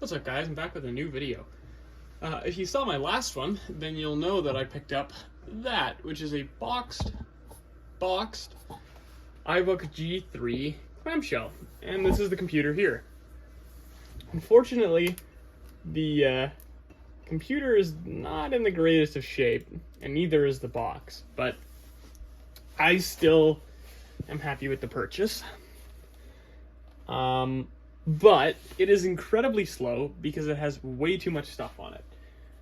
What's up, guys? I'm back with a new video. If you saw my last one, then you'll know that I picked up that, which is a boxed iBook G3 clamshell, and this is the computer here. Unfortunately, the computer is not in the greatest of shape, and neither is the box, but I still am happy with the purchase. But it is incredibly slow because it has way too much stuff on it.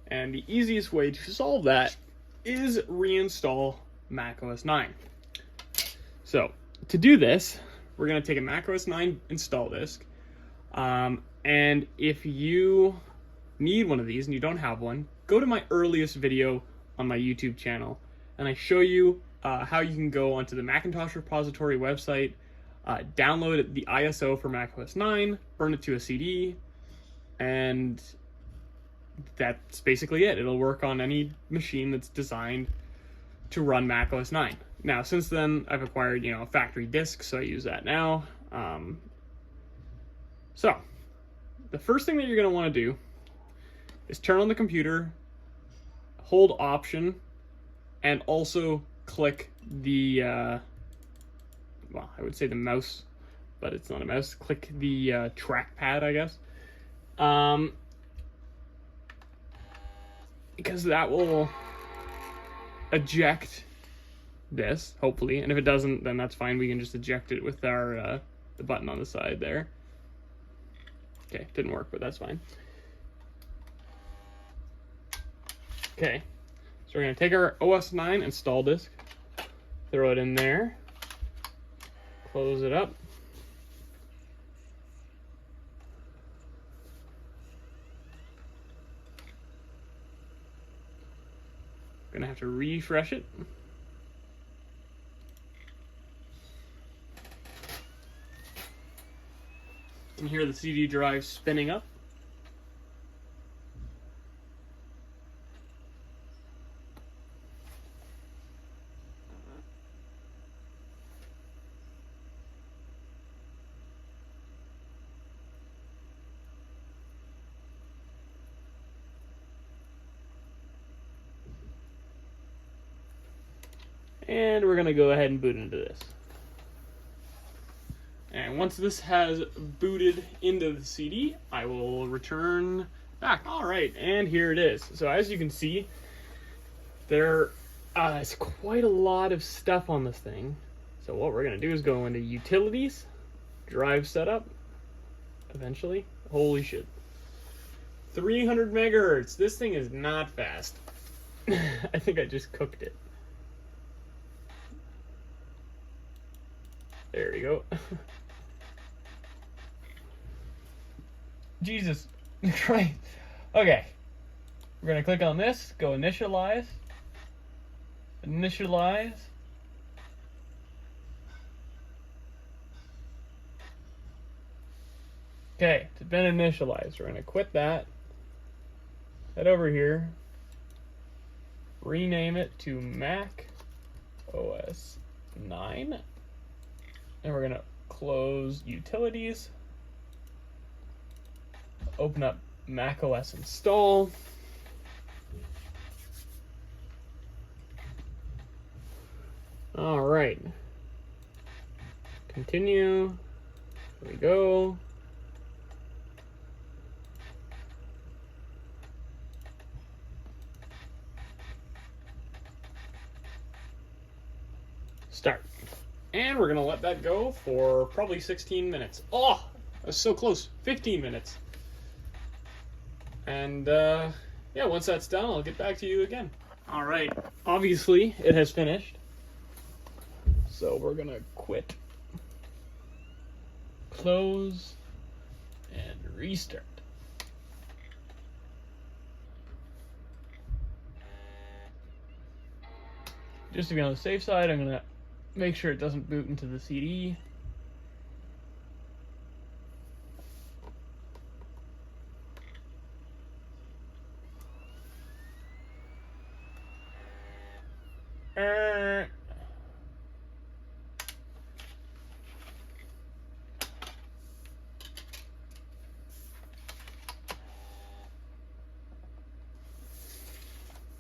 And the easiest way to solve that is reinstall macOS 9. So, to do this, we're going to take a macOS 9 install disk. And if you need one of these and you don't have one, go to my earliest video on my YouTube channel. And I show you how you can go onto the Macintosh repository website, download the ISO for macOS 9, burn it to a CD, and that's basically it. It'll work on any machine that's designed to run macOS 9. Now, since then, I've acquired, a factory disk, so I use that now. So, the first thing that you're going to want to do is turn on the computer, hold Option, and also click the well, I would say the mouse, but it's not a mouse. Click the trackpad, I guess. Because that will eject this, hopefully. And if it doesn't, then that's fine. We can just eject it with our the button on the side there. Okay, didn't work, but that's fine. Okay, so we're going to take our OS 9 install disk, throw it in there. Close it up. Gonna have to refresh it. You can hear the CD drive spinning up. And we're going to go ahead and boot into this. And once this has booted into the CD, I will return back. Alright, and here it is. So as you can see, there is quite a lot of stuff on this thing. So what we're going to do is go into Utilities, Drive Setup, eventually. Holy shit. 300 megahertz. This thing is not fast. I think I just cooked it. There we go. Jesus Christ. Okay. We're going to click on this, go initialize. Initialize. Okay, it's been initialized. We're going to quit that. Head over here. Rename it to Mac OS 9. And we're going to close Utilities, open up macOS install, alright, continue, there we go, start. And we're going to let that go for probably 16 minutes. Oh, that's so close. 15 minutes. And, yeah, once that's done, I'll get back to you again. All right. Obviously, it has finished. So we're going to quit. Close. And restart. Just to be on the safe side, I'm going to make sure it doesn't boot into the CD.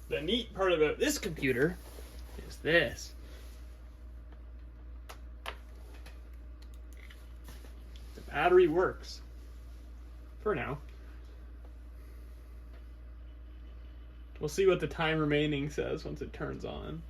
the neat part about this computer is this. The battery works. For now. We'll see what the time remaining says once it turns on.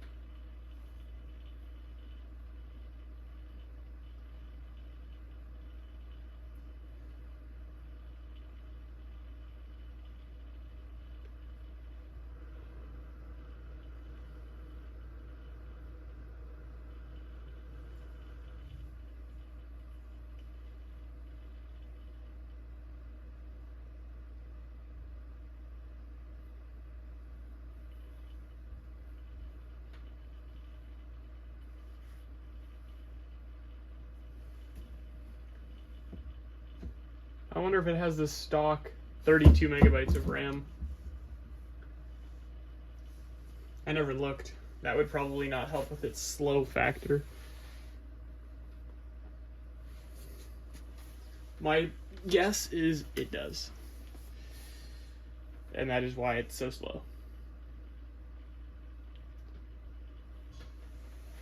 I wonder if it has the stock 32 megabytes of RAM. I never looked. That would probably not help with its slow factor. My guess is it does. And that is why it's so slow.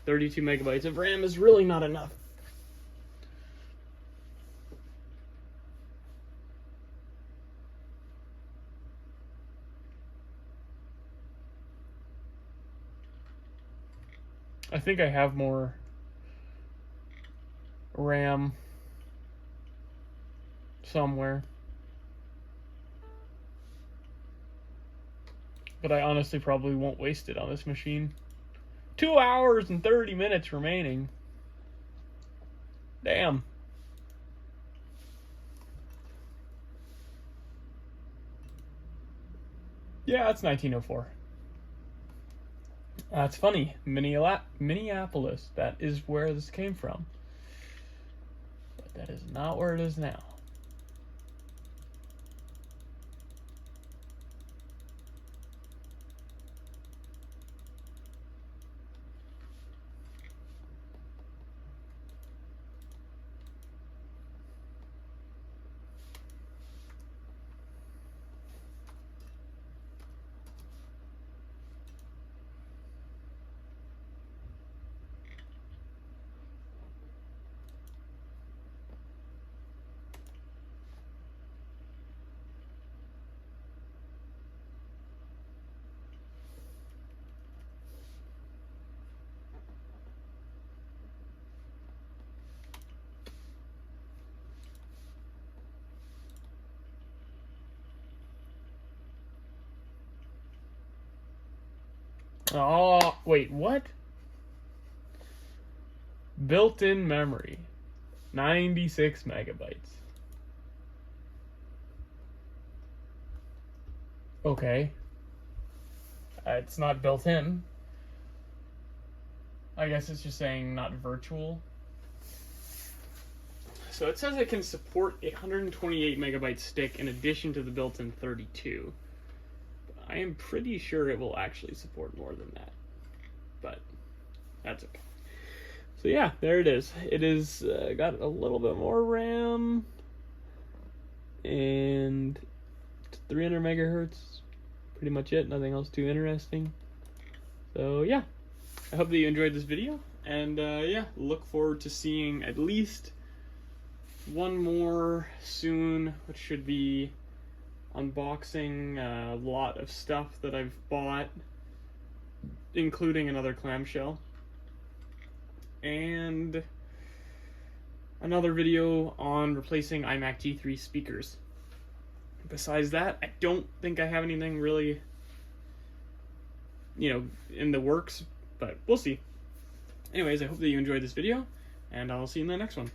32 megabytes of RAM is really not enough. I think I have more RAM somewhere. But I honestly probably won't waste it on this machine. 2 hours and 30 minutes remaining. Damn. Yeah, it's 1904. That's funny. Minneapolis. That is where this came from. But that is not where it is now. Oh, wait, what? Built-in memory. 96 megabytes. Okay. It's not built in. I guess it's just saying not virtual. So it says it can support a 128 megabyte stick in addition to the built-in 32. I am pretty sure it will actually support more than that, but that's okay. So yeah, there it is. It is got a little bit more RAM and 300 megahertz. Pretty much it. Nothing else too interesting. So yeah, I hope that you enjoyed this video, and yeah, look forward to seeing at least one more soon, which should be unboxing a lot of stuff that I've bought, including another clamshell, and another video on replacing iMac G3 speakers. Besides that, I don't think I have anything really, in the works, but we'll see. Anyways, I hope that you enjoyed this video, and I'll see you in the next one.